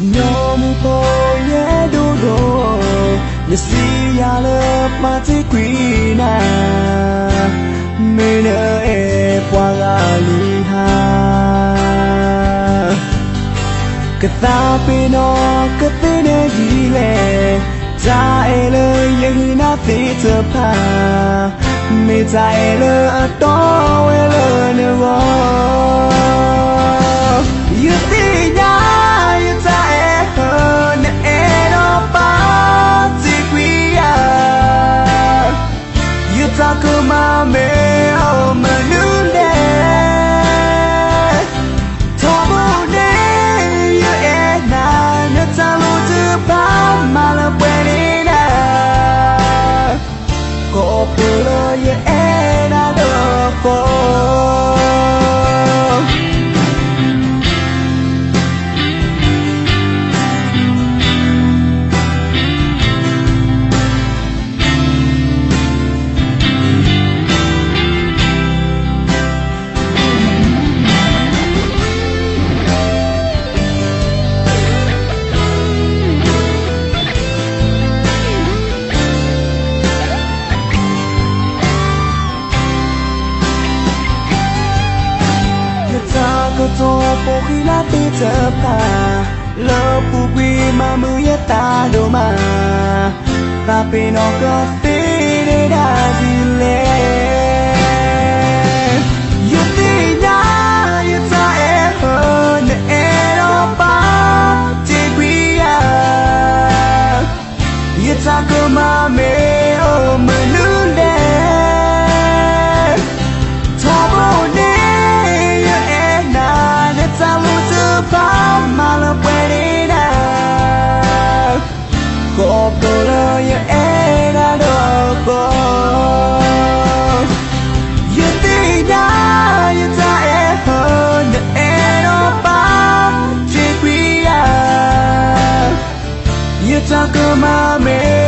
Nyomu po ye do do Yasi ya le mati kwina Mene e pwa ga li ha Kata pino katine ji le Ta e le ye na ti te pa Me ta e le to we le ne wo You see ya you ta e ho ne e no pa ti kwi ya You ta ko ma me o ma nu le To mo ne you e na ne ta lo tu pa ma la pwe ni na Ko pu lo ye e na do ko To po khi la ti te pa lo pu kwi ma mu ye ta do ma ta pe no ko ti de da ji le You ti ya you ta e ho ne e no pa ti kwi ya You ta ko ma me o ma nu le Ta bo ne ma la puede dar Copolo ya era loco You think that you die on the end of my You talk about me